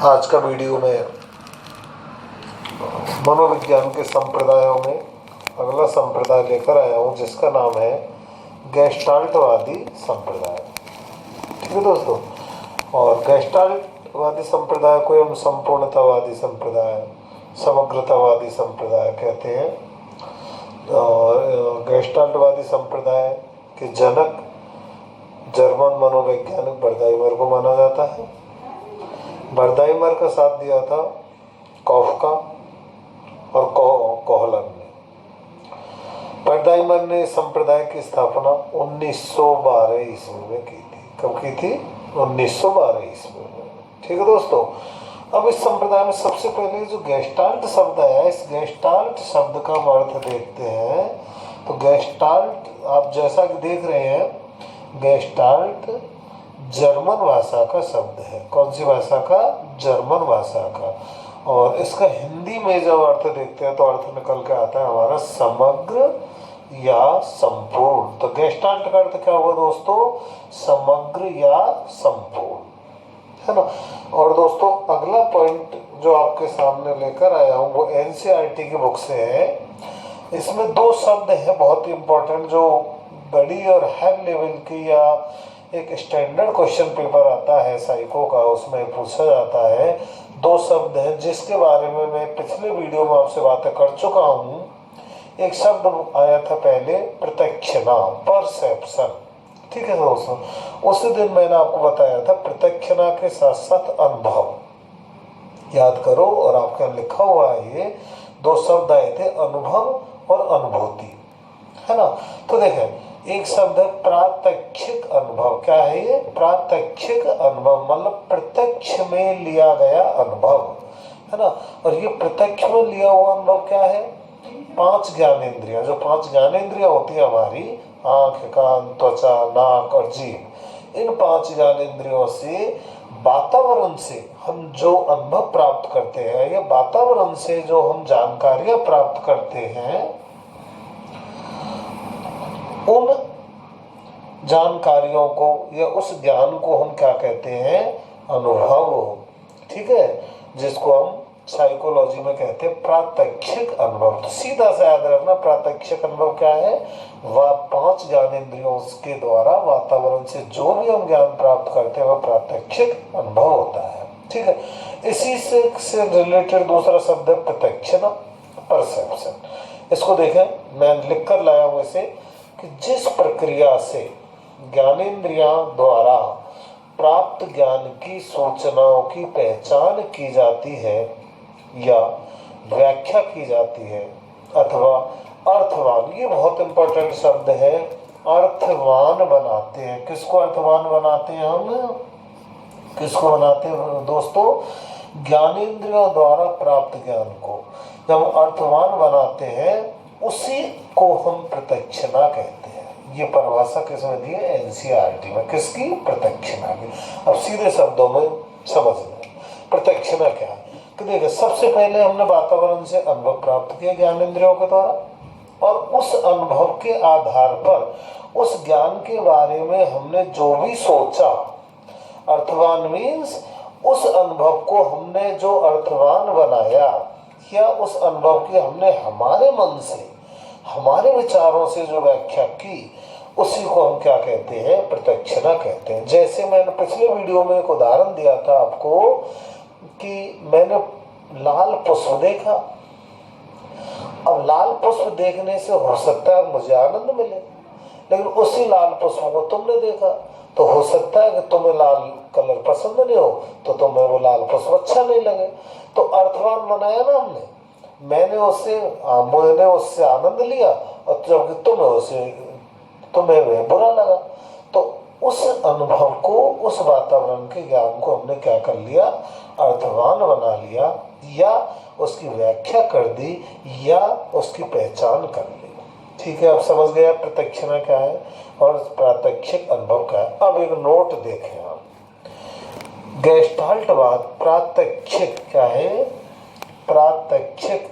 आज का वीडियो में मनोविज्ञान के संप्रदायों में अगला संप्रदाय लेकर आया हूँ जिसका नाम है गेस्टाल्टवादी संप्रदाय। ठीक है दोस्तों, और गेस्टाल्टवादी संप्रदाय को हम संपूर्णतावादी संप्रदाय, समग्रतावादी संप्रदाय कहते हैं। और गेस्टाल्टवादी संप्रदाय के जनक जर्मन मनोवैज्ञानिक बर्दाइमर को माना जाता है। बर्दाइमर का साथ दिया था कॉफका और कोहलन ने। बर्दाइमर ने संप्रदाय की स्थापना 1912 ईस्वी में की थी। कब की थी? 1912 ईस्वी में। ठीक है दोस्तों, अब इस संप्रदाय में सबसे पहले जो गेस्टाल्ट शब्द है, इस गेस्टाल्ट शब्द का अर्थ देखते हैं। तो गेस्टाल्ट आप जैसा कि देख रहे हैं, गेस्टाल्ट जर्मन भाषा का शब्द है। कौन सी भाषा का? जर्मन भाषा का। और इसका हिंदी में जब अर्थ देखते हैं तो अर्थ निकल के आता है हमारा समग्र या संपूर्ण। तो गेस्टाल्ट का अर्थ क्या हुआ दोस्तों? समग्र या संपूर्ण, है ना। और दोस्तों अगला पॉइंट जो आपके सामने लेकर आया हूँ वो एनसीईआरटी की बुक से है। इसमें दो शब्द हैं बहुत ही इंपॉर्टेंट, जो बड़ी और हाई लेवल की या एक स्टैंडर्ड क्वेश्चन पेपर आता है साइको का, उसमें पूछा जाता है। दो शब्द हैं जिसके बारे में मैं पिछले वीडियो में आपसे बातें कर चुका हूँ। एक शब्द आया था पहले, प्रत्यक्षणा, परसेप्शन। ठीक है दोस्तों, उसी दिन मैंने आपको बताया था प्रत्यक्षणा के साथ साथ अनुभव। याद करो, और आपके यहाँ लिखा हुआ है, ये दो शब्द आए थे, अनुभव और अनुभूति, है ना। तो देखें, एक शब्द है प्रात्यक्षिक अनुभव। क्या है ये? प्रात्यक्षिक अनुभव, मतलब प्रत्यक्ष में लिया गया अनुभव, है ना। और ये प्रत्यक्ष में लिया हुआ अनुभव क्या है? पांच ज्ञानेंद्रियां, जो पांच ज्ञानेंद्रियां होती है हमारी, आंख, कान, त्वचा, नाक और जीभ, इन पांच ज्ञानेंद्रियों से वातावरण से हम जो अनुभव प्राप्त करते हैं, या वातावरण से जो हम जानकारियां प्राप्त करते हैं, उन जानकारियों को या उस ज्ञान को हम क्या कहते हैं? अनुभव। ठीक है, जिसको हम साइकोलॉजी में कहते हैं प्रात्यक्षिक अनुभव। तो सीधा सा याद रखना, प्रात्यक्षिक अनुभव क्या है? वह पांच ज्ञानेंद्रियों के द्वारा वातावरण से जो भी हम ज्ञान प्राप्त करते हैं वह प्रात्यक्षिक अनुभव होता है। ठीक है, इसी से रिलेटेड दूसरा शब्द है प्रत्यक्षण, परसेप्शन। इसको देखें, मैं लिख कर लाया हूं इसे, कि जिस प्रक्रिया से ज्ञानेंद्रियां द्वारा प्राप्त ज्ञान की सूचनाओं की पहचान की जाती है या व्याख्या की जाती है, अथवा अर्थवान, ये बहुत इंपॉर्टेंट शब्द है, अर्थवान बनाते हैं। किसको अर्थवान बनाते हैं हम? किसको बनाते हैं दोस्तों? ज्ञानेंद्रियों द्वारा प्राप्त ज्ञान को जब अर्थवान बनाते हैं, उसी को हम प्रत्यक्षणा कहते हैं। ये परिभाषा किसमें दी है? एनसीईआरटी में। किसकी? प्रत्यक्षणा की। अब सीधे शब्दों में समझ लें प्रत्यक्षणा क्या है। तो देखिए, सबसे पहले हमने वातावरण से अनुभव प्राप्त किया ज्ञानेंद्रियों के द्वारा, और उस अनुभव के आधार पर उस ज्ञान के बारे में हमने जो भी सोचा, अर्थवान मीन्स उस अनुभव को हमने जो अर्थवान बनाया, या उस अनुभव की हमने हमारे मन से, हमारे विचारों से जो व्याख्या की, उसी को हम क्या कहते हैं? प्रत्यक्षणा कहते हैं। जैसे मैंने पिछले वीडियो में एक उदाहरण दिया था आपको कि मैंने लाल पुष्प देखा। अब लाल पुष्प देखने से हो सकता है मुझे आनंद मिले, लेकिन उसी लाल पुष्प को तुमने देखा तो हो सकता है कि तुम्हें लाल कलर पसंद नहीं हो, तो तुम्हें वो लाल पुष्प अच्छा नहीं लगे। तो अर्थवान बनाया ना हमने, मैंने उससे आनंद लिया, और जबकि तुम्हें वह बुरा लगा। तो उस अनुभव को, उस वातावरण के ज्ञान को हमने क्या कर लिया? अर्थवान बना लिया, या उसकी व्याख्या कर दी, या उसकी पहचान कर ली। ठीक है, अब समझ गया प्रत्यक्षणा क्या है और प्रात्यक्षिक अनुभव क्या है। अब एक नोट देखें आप, गेस्टाल्टवाद प्रात्यक्षिक क्या है? प्रात्यक्षिक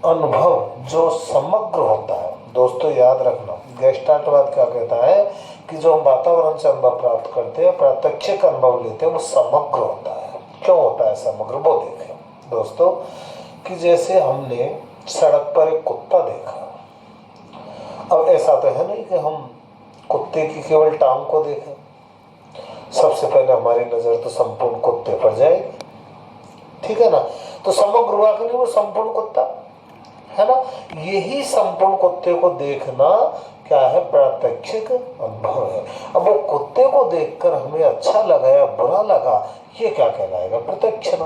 अनुभव जो समग्र होता है, दोस्तों याद रखना, गेस्टाल्टवाद क्या कहता है कि जो हम वातावरण से अनुभव प्राप्त करते हैं, प्रात्यक्षिक अनुभव लेते हैं, वो समग्र होता है। क्यों होता है समग्र, वो देखें दोस्तों कि जैसे हमने सड़क पर एक कुत्ता देखा, अब ऐसा तो है नहीं कि हम कुत्ते की केवल टांग को देखें, सबसे पहले हमारी नजर तो संपूर्ण कुत्ते पर जाएगी, ठीक है ना। तो समग्र हुआ कि नहीं वो संपूर्ण कुत्ता, है ना। यही संपूर्ण कुत्ते को देखना क्या है, प्रात्यक्षिक अनुभव है। अब वो कुत्ते को देखकर हमें अच्छा लगा या बुरा लगा, ये क्या कहलाएगा, प्रत्यक्षण,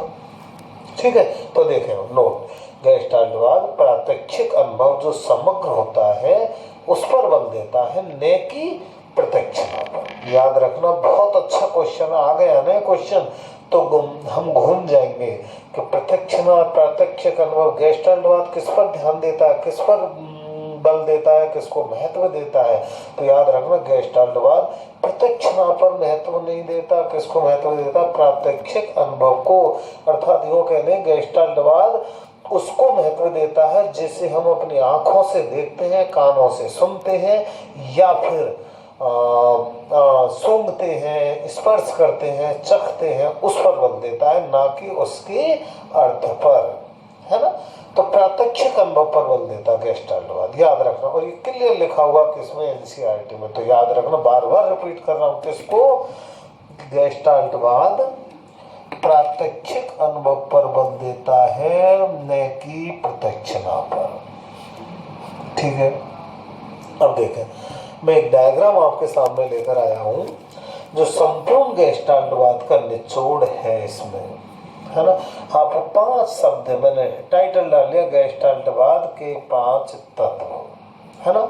ठीक है। तो देखें नोट, गेस्टाल्टवाद प्रात्यक्षिक अनुभव जो समग्र होता है उस पर बल देता है, न कि प्रत्यक्षण पर। याद रखना, बहुत अच्छा क्वेश्चन आ गया ना क्वेश्चन, तो हम घूम जाएंगे कि प्रत्यक्षण और प्रात्यक्षिक अनुभव, गेस्टाल्टवाद किस पर ध्यान देता है, किस पर बल देता है, किसको महत्व देता है। तो याद रखना, गेस्टाल्टवाद प्रत्यक्षण पर महत्व नहीं देता, किसको महत्व देता, प्रात्यक्षिक अनुभव को। अर्थात यो कह लें, गेस्टाल्टवाद उसको महत्व देता है जिसे हम अपनी आंखों से देखते हैं, कानों से सुनते हैं, या फिर सूंघते हैं, स्पर्श करते हैं, चखते हैं, उस पर बल देता है, ना कि उसके अर्थ पर, है ना। तो प्रात्यक्षिक अनुभव पर बल देता गेस्टाल्टवाद, याद रखना। और ये क्लियर लिखा हुआ किसमें, एनसीईआरटी में। तो याद रखना, बार बार रिपीट कर रहा हूं, किसको, गेस्टाल्टवाद प्रात्यक्षिक अनुभव पर बल देता है, न कि प्रत्यक्षणा पर, ठीक है। अब देखें, मैं एक डायग्राम आपके सामने लेकर आया हूं जो संपूर्ण गेस्टाल्टवाद का निचोड़ है इसमें, है ना। आप 5 शब्द, मैंने टाइटल डाल लिया गेस्टाल्टवाद के 5 तत्व, है ना।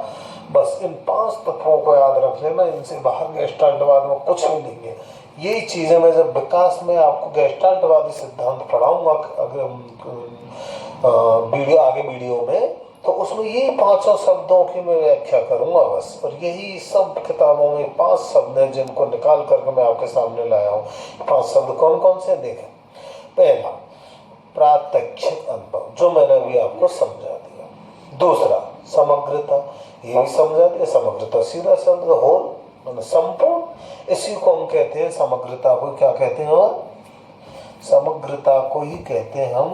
बस इन 5 तत्वों को याद रख लेना, इनसे बाहर गेस्टाल्टवाद में कुछ भी नहीं है। यही चीजें मैं जब विकास में आपको गेस्टाल्टवादी सिद्धांत पढ़ाऊंगा वीडियो आगे वीडियो में, तो उसमें यही 5 शब्दों की मैं व्याख्या करूंगा बस। और यही सब किताबों में 5 शब्द हैं जिनको निकाल करके मैं आपके सामने लाया हूँ। 5 शब्द कौन कौन से देखें। पहला, प्रात्यक्षिक अनुभव, जो मैंने अभी आपको समझा दिया। दूसरा, समग्रता, ये भी समझा दिया। समग्रता सीधा शब्द, होल, संपूर्ण, इसी को हम कहते हैं, समग्रता को क्या कहते हैं, और समग्रता को ही कहते हैं हम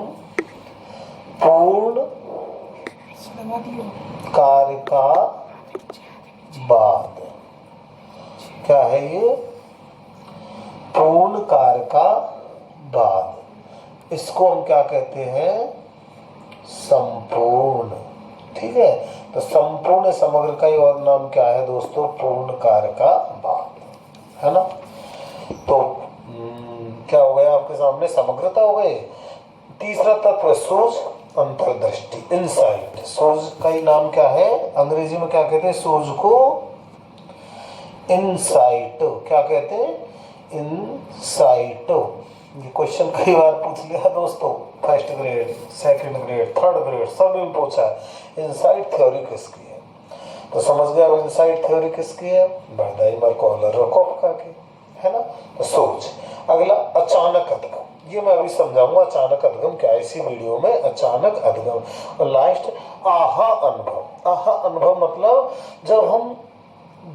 पूर्ण कार्य का बाद। क्या है ये, पूर्ण कार्य का बाद, इसको हम क्या कहते हैं, संपूर्ण, ठीक है। तो संपूर्ण समग्र का ही और नाम क्या है दोस्तों, पूर्ण कार्य का बाद, है ना। तो क्या हो गया आपके सामने, समग्रता हो गई। तीसरा तत्व सोच, अंतर्दृष्टि, इनसाइट। सोच का ही नाम क्या है, अंग्रेजी में क्या कहते हैं, सोच को इनसाइट, क्या कहते हैं, इनसाइट। ये क्वेश्चन कई बार पूछ लिया दोस्तों, first grade, second grade, third grade, सब में पूछा है, इनसाइट थ्योरी किसकी है। तो समझ गया इनसाइट थ्योरी किसकी है, बर्दाइमर, कॉलर और कोपका की, है ना। तो सोच। अगला, अचानक अधगम, ये मैं अभी समझाऊंगा अचानक अधगम क्या है इसी वीडियो में, अचानक अधगम। और लास्ट, आहा अनुभव। आहा अनुभव मतलब जब हम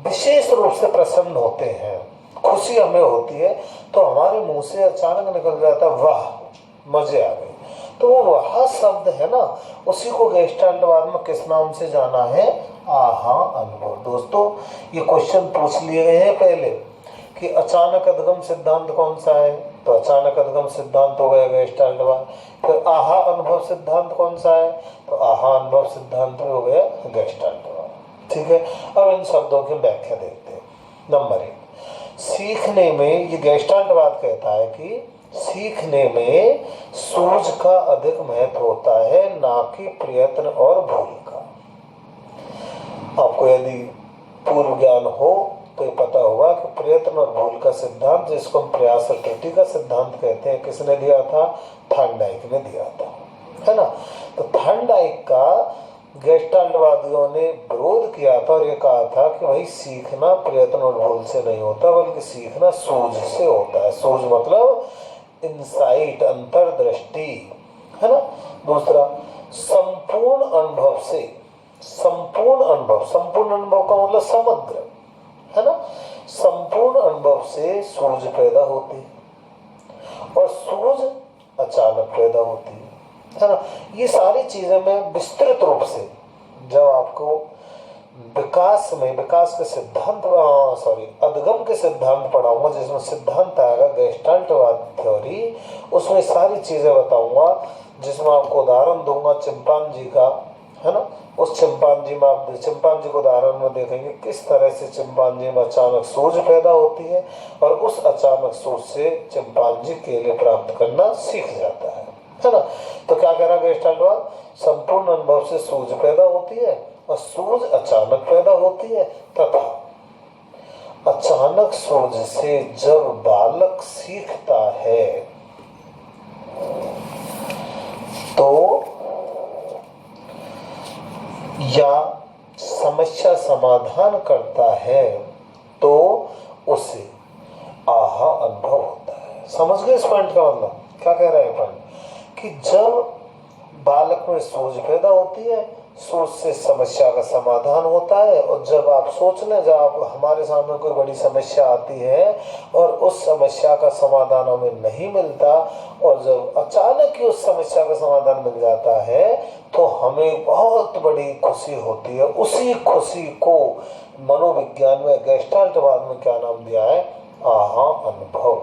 विशेष रूप से प्रसन्न होते हैं, खुशी हमें होती है, तो हमारे मुंह से अचानक निकल जाता है वाह, मजे आ गए। तो वो वह शब्द है ना, उसी को गेस्टाल्टवाद में किस नाम से जाना है, आहा अनुभव। दोस्तों ये क्वेश्चन पूछ लिए गए हैं पहले कि अचानक अधगम सिद्धांत कौन सा है, तो अचानक अधगम सिद्धांत हो गया गेस्टाल्टवाद। फिर आहा अनुभव सिद्धांत कौन सा है, तो आहा अनुभव सिद्धांत हो गया गेस्टाल्टवाद, ठीक है। अब इन शब्दों की व्याख्या देखते हैं। नंबर 1, सीखने में, ये गेस्टाल्टवाद कहता है कि सीखने में सूझ का अधिक महत्व होता है, ना कि प्रयत्न और भूल का। आपको यदि पूर्व ज्ञान हो तो ये पता होगा कि प्रयत्न और भूल का सिद्धांत, जिसको हम प्रयास और त्रुटि का सिद्धांत कहते हैं, किसने दिया था, थॉर्नडाइक ने दिया था, है ना। तो थॉर्नडाइक का गेस्टाल्टवादियों ने विरोध किया था और ये कहा था कि भाई सीखना प्रयत्न और भूल से नहीं होता, बल्कि सीखना सूझ से होता है। सूझ मतलब इंसाइट, अंतर्दृष्टि, है ना। दूसरा, संपूर्ण अनुभव से, संपूर्ण अनुभव का मतलब समग्र, है ना। संपूर्ण अनुभव से सूझ पैदा होती है और सूझ अचानक पैदा होती है ना। ये सारी चीजें मैं विस्तृत रूप से जब आपको विकास के सिद्धांत अधगम के सिद्धांत पढ़ाऊंगा, जिसमें सिद्धांत आएगा गेस्टाल्टवाद थ्योरी, उसमें सारी चीजें बताऊंगा, जिसमें आपको उदाहरण दूंगा चिंपांजी का, है ना। उस चिंपांजी में आप चिंपांजी को उदाहरण में देखेंगे किस तरह से चिंपांजी में अचानक सूझ पैदा होती है और उस अचानक सूझ से चिंपांजी केले प्राप्त करना सीख जाता है ना। तो क्या कह रहा गेस्टाल्टवाद, संपूर्ण अनुभव से सूझ पैदा होती है और सूझ अचानक पैदा होती है, तथा अचानक सूझ से जब बालक सीखता है तो या समस्या समाधान करता है तो उसे आहा अनुभव होता है। समझ गए इस पॉइंट का मतलब क्या कह रहा है पॉइंट, कि जब बालक में सोच पैदा होती है, सोच से समस्या का समाधान होता है। और जब आप सोच लें, जब आप हमारे सामने कोई बड़ी समस्या आती है और उस समस्या का समाधान हमें नहीं मिलता और जब अचानक ही उस समस्या का समाधान मिल जाता है तो हमें बहुत बड़ी खुशी होती है। उसी खुशी को मनोविज्ञान में गेस्टाल्टवाद में क्या नाम दिया है, आहा अनुभव,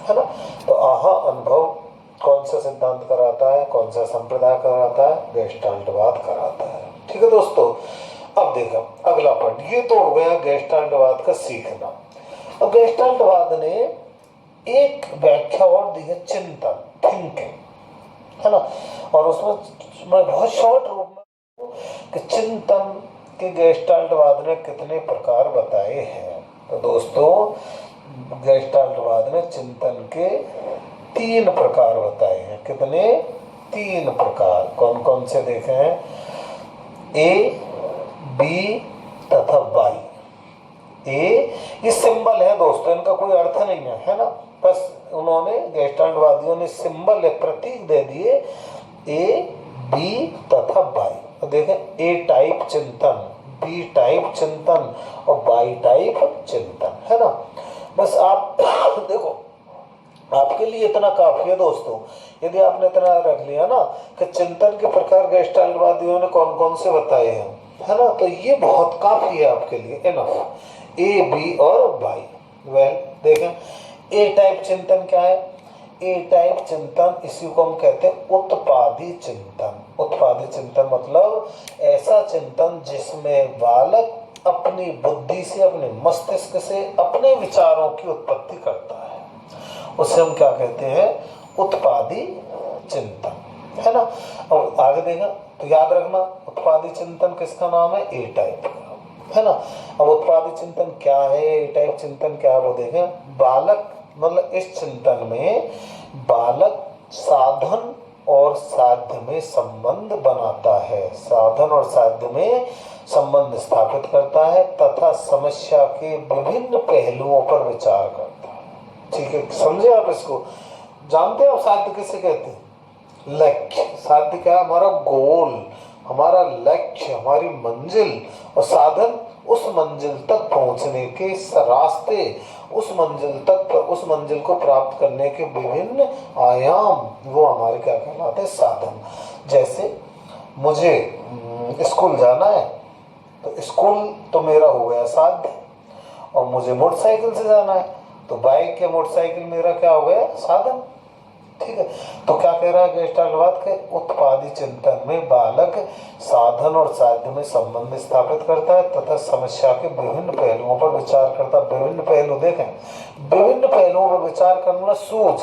है ना। तो आहा अनुभव कौन सा सिद्धांत कराता है, कौन सा संप्रदाय कराता है, गेस्टाल्टवाद कराता है। ठीक है दोस्तों, अब देखो अगला पॉइंट, ये तो हो गया गेस्टाल्टवाद का सीखना। अब गेस्टाल्टवाद ने एक व्याख्या और दी है, चिंतन, थिंकिंग, है ना। और उसमें मैं बहुत शॉर्ट रूप में कि चिंतन के गेस्टाल्टवाद ने कितने प्रकार बताए हैं। तो दोस्तों गेस्टाल्टवाद ने चिंतन के 3 प्रकार बताए हैं। कितने? 3 प्रकार। कौन कौन से देखे हैं? ए, बी तथा वाई। ए ये सिंबल है दोस्तों, इनका कोई अर्थ नहीं है ना। बस उन्होंने गेस्टाल्टवादियों ने सिंबल है, प्रतीक दे दिए, ए, बी तथा वाई। देखें, ए टाइप चिंतन, बी टाइप चिंतन और वाई टाइप चिंतन, है ना। बस आप देखो, आपके लिए इतना काफी है दोस्तों, यदि आपने इतना रख लिया ना कि चिंतन के प्रकार गेस्टाल्टवादियों ने कौन कौन से बताए हैं, है ना, तो ये बहुत काफी है आपके लिए, इनफ। ए, बी और वाई। वेल देखें, ए टाइप चिंतन क्या है? ए टाइप चिंतन, इसी को हम कहते हैं उत्पादी चिंतन। उत्पादी चिंतन मतलब ऐसा चिंतन जिसमें बालक अपनी बुद्धि से, अपने मस्तिष्क से अपने विचारों की उत्पत्ति करता है, उसे हम क्या कहते हैं? उत्पादी चिंतन, है ना। और आगे देखा तो याद रखना, उत्पादी चिंतन किसका नाम है? ए टाइप, है ना। अब उत्पादी चिंतन क्या है, ए टाइप चिंतन क्या है, वो देखें। बालक मतलब इस चिंतन में बालक साधन और साध्य में संबंध बनाता है, साधन और साध्य में संबंध स्थापित करता है तथा समस्या के विभिन्न पहलुओं पर विचार करता है। ठीक है, समझे आप इसको? जानते हैं आप साध्य किसे कहते हैं? लक्ष्य। साध्य क्या है? हमारा गोल, हमारा लक्ष्य, हमारी मंजिल। और साधन उस मंजिल तक पहुंचने के रास्ते, उस मंजिल को प्राप्त करने के विभिन्न आयाम, वो हमारे क्या कहलाते हैं? साधन। जैसे मुझे स्कूल जाना है तो स्कूल तो मेरा हो गया साध्य, और मुझे मोटरसाइकिल से जाना है तो बाइक या मोटरसाइकिल मेरा क्या हो गया? साधन। ठीक है, तो क्या कह रहा है गेस्टाल्टवाद के? उत्पादी चिंतन में बालक साधन और साध्य में संबंध स्थापित करता है तथा समस्या के विभिन्न पहलुओं पर विचार करता है। विभिन्न पहलू देखें, विभिन्न पहलुओं पर विचार करना, सूझ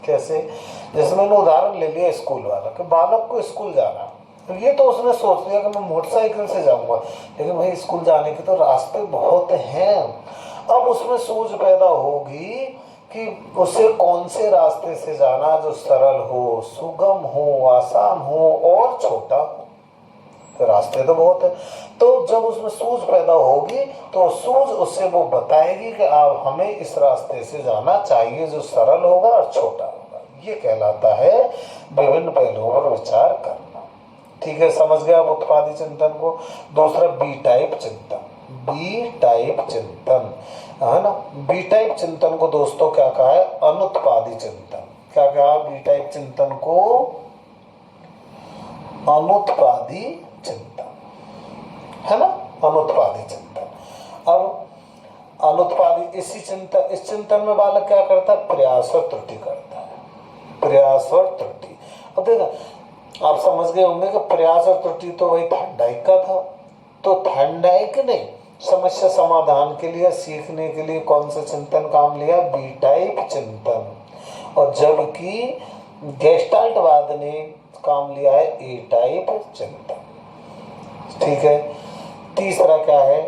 कैसे? जैसे मैंने उदाहरण ले लिया स्कूल वाला, कि बालक को स्कूल जाना, तो ये तो उसने सोच लिया कि मैं मोटरसाइकिल से जाऊंगा, लेकिन भाई स्कूल जाने के तो रास्ते बहुत हैं। अब उसमें सूझ पैदा होगी कि उसे कौन से रास्ते से जाना जो सरल हो, सुगम हो, आसान हो और छोटा हो। तो रास्ते तो बहुत है, तो जब उसमें सूझ पैदा होगी तो सूझ उससे वो बताएगी कि आप हमें इस रास्ते से जाना चाहिए जो सरल होगा और छोटा होगा। ये कहलाता है विभिन्न पहलुओं पर विचार करना। ठीक है, समझ गया आप उत्पादी चिंतन को। दूसरा बी टाइप चिंतन, बी टाइप चिंतन है ना। बी टाइप चिंतन को दोस्तों क्या कहा है, अनुत्पादी चिंतन। क्या कहा बी टाइप चिंतन को, अनुत्पादी चिंतन है ना, अनुत्पादी चिंतन। अब अनुत्पादी इस चिंतन में बालक क्या करता है, प्रयास और त्रुटि करता है, प्रयास और त्रुटि। अब देखा आप समझ गए होंगे कि प्रयास और त्रुटि तो वही थार्डनाइक का था। तो थार्डनाइक ने समस्या समाधान के लिए, सीखने के लिए कौन सा चिंतन काम लिया, बी टाइप चिंतन। और जबकि गेस्टाल्टवाद ने काम लिया है ए टाइप चिंतन। ठीक है, तीसरा क्या है,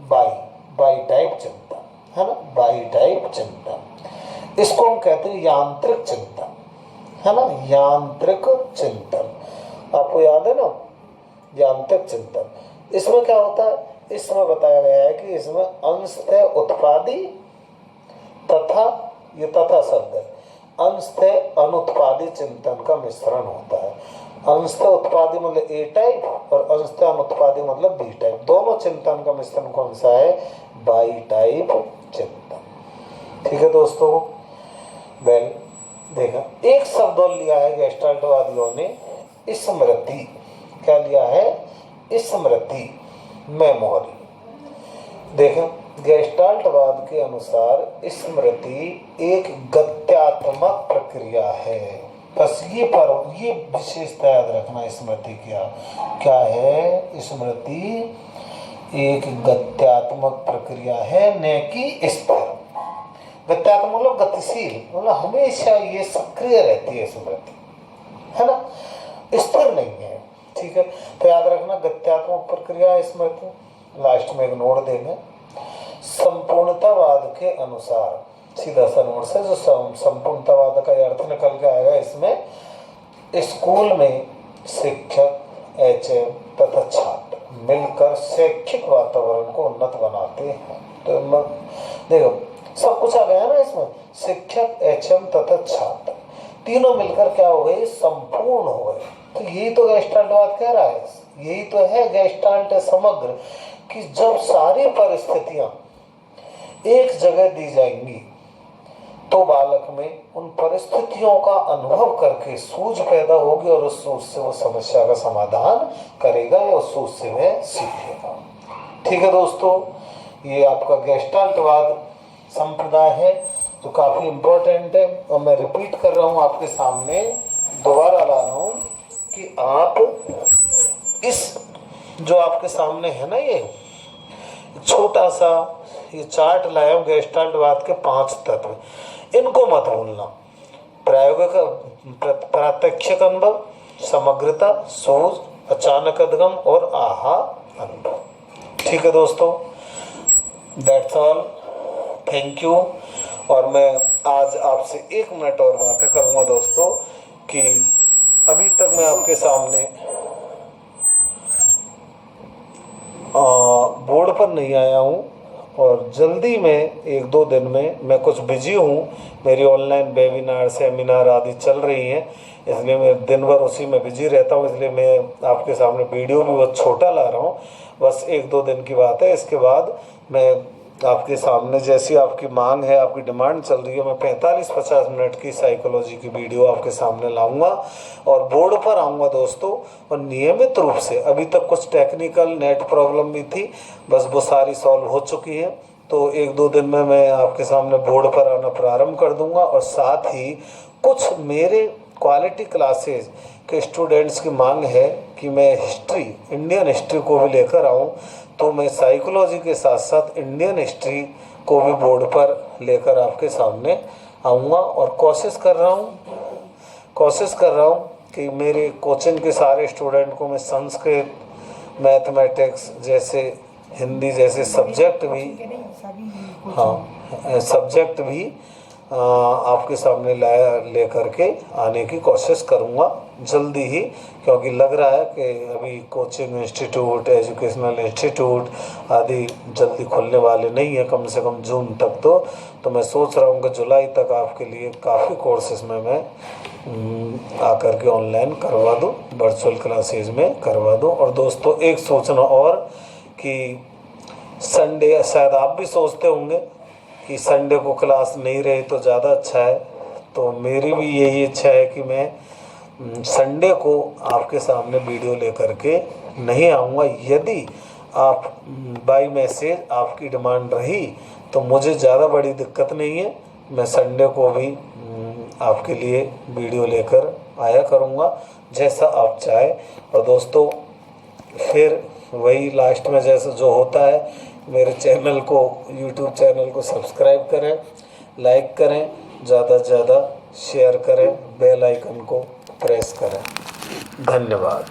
बाई टाइप चिंतन है ना, बाई टाइप चिंतन। इसको हम कहते हैं यांत्रिक चिंतन है ना, यांत्रिक चिंतन। आपको याद है ना, यांत्रिक चिंतन। इसमें क्या होता है, इसमें बताया गया है कि इसमें अंशतः उत्पादी तथा, ये तथा शब्द है, अंशतः अनुत्पादी चिंतन का मिश्रण होता है। अंशतः उत्पादी मतलब ए टाइप और अंशतः अनुत्पादी मतलब बी टाइप। दोनों चिंतन का मिश्रण कौन सा है, बाई टाइप चिंतन। ठीक है दोस्तों, वेल देखा, एक शब्द और लिया है गेस्टाल्टवादियों ने, स्मृति। क्या लिया है, स्मृति, मेमोरी। देखा, गेस्टाल्टवाद के अनुसार स्मृति एक गत्यात्मक प्रक्रिया है। बस ये विशेषता याद रखना, स्मृति क्या है, स्मृति एक गत्यात्मक प्रक्रिया है, न कि स्थिर। गत्यात्मक मतलब गतिशील, मतलब हमेशा ये सक्रिय रहती है स्मृति, है ना, स्थिर नहीं है। ठीक है, तो याद रखना गत्यात्मक प्रक्रिया स्मृति। लास्ट में एक नोट देंगे, संपूर्णतावाद के अनुसार, सीधा सा नोट से जो संपूर्णतावाद का अर्थ निकल के आएगा इसमें, स्कूल में शिक्षक, एचएम तथा छात्र मिलकर शैक्षिक वातावरण को उन्नत बनाते हैं। तो देखो सब कुछ आ गया ना इसमें, शिक्षक, एचएम तथा छात्र तीनों मिलकर क्या हो गए, संपूर्ण हो गए। तो यही तो गेस्टाल्टवाद कह रहा है, यही तो है गेस्टाल्ट समग्र, कि जब सारी परिस्थितियां एक जगह दी जाएंगी तो बालक में उन परिस्थितियों का अनुभव करके सूझ पैदा होगी और उस सूझ से वो समस्या का समाधान करेगा या उस सूझ से वह सीखेगा। ठीक है दोस्तों, ये आपका गेस्टाल्टवाद संप्रदाय है जो काफी इम्पोर्टेंट है। और मैं रिपीट कर रहा हूँ आपके सामने, दोबारा ला रहा हूँ कि आप इस जो आपके सामने है ना, ये छोटा सा ये चार्ट लाया हूँ गेस्टाल्टवाद के 5 तत्व, इनको मत भूलना। प्रायोगिक प्रात्यक्षिक अनुभव, समग्रता, सोच, अचानक उद्गम और आहा अनुभव। ठीक है दोस्तों, दैट्स ऑल, थैंक यू। और मैं आज आपसे 1 मिनट और बातें करूँगा दोस्तों, कि अभी तक मैं आपके सामने बोर्ड पर नहीं आया हूँ और जल्दी में 1-2 दिन में, मैं कुछ बिजी हूँ, मेरी ऑनलाइन वेबिनार, सेमिनार आदि चल रही हैं, इसलिए मैं दिन भर उसी में बिजी रहता हूँ। इसलिए मैं आपके सामने वीडियो भी बहुत छोटा ला रहा हूँ, बस 1-2 दिन की बात है। इसके बाद मैं आपके सामने, जैसी आपकी मांग है, आपकी डिमांड चल रही है, मैं 45-50 मिनट की साइकोलॉजी की वीडियो आपके सामने लाऊंगा और बोर्ड पर आऊँगा दोस्तों। और नियमित रूप से, अभी तक कुछ टेक्निकल नेट प्रॉब्लम भी थी, बस वो सारी सॉल्व हो चुकी है, तो 1-2 दिन में मैं आपके सामने बोर्ड पर आना प्रारंभ कर दूंगा। और साथ ही कुछ मेरे क्वालिटी क्लासेस के स्टूडेंट्स की मांग है कि मैं हिस्ट्री, इंडियन हिस्ट्री को भी लेकर आऊँ, तो मैं साइकोलॉजी के साथ साथ इंडियन हिस्ट्री को भी बोर्ड पर लेकर आपके सामने आऊँगा। और कोशिश कर रहा हूँ कि मेरे कोचिंग के सारे स्टूडेंट को मैं संस्कृत, मैथमेटिक्स जैसे, हिंदी जैसे सब्जेक्ट भी, हाँ सब्जेक्ट भी आपके सामने लेकर के आने की कोशिश करूँगा। जल्दी ही, क्योंकि लग रहा है कि अभी कोचिंग इंस्टीट्यूट, एजुकेशनल इंस्टीट्यूट आदि जल्दी खुलने वाले नहीं है, कम से कम जून तक। तो मैं सोच रहा हूँ कि जुलाई तक आपके लिए काफ़ी कोर्सेज में मैं आकर के ऑनलाइन करवा दूँ, वर्चुअल क्लासेज में करवा दूँ। और दोस्तों एक सोचना और कि संडे, शायद आप भी सोचते होंगे कि संडे को क्लास नहीं रही तो ज़्यादा अच्छा है, तो मेरी भी यही इच्छा है कि मैं संडे को आपके सामने वीडियो लेकर के नहीं आऊँगा। यदि आप बाय मैसेज आपकी डिमांड रही तो मुझे ज़्यादा बड़ी दिक्कत नहीं है, मैं संडे को भी आपके लिए वीडियो लेकर आया करूँगा, जैसा आप चाहे। और दोस्तों फिर वही लास्ट में जैसा जो होता है, मेरे चैनल को, यूट्यूब चैनल को सब्सक्राइब करें, लाइक करें, ज़्यादा से ज़्यादा शेयर करें, बेल आइकन को प्रेस करें। धन्यवाद।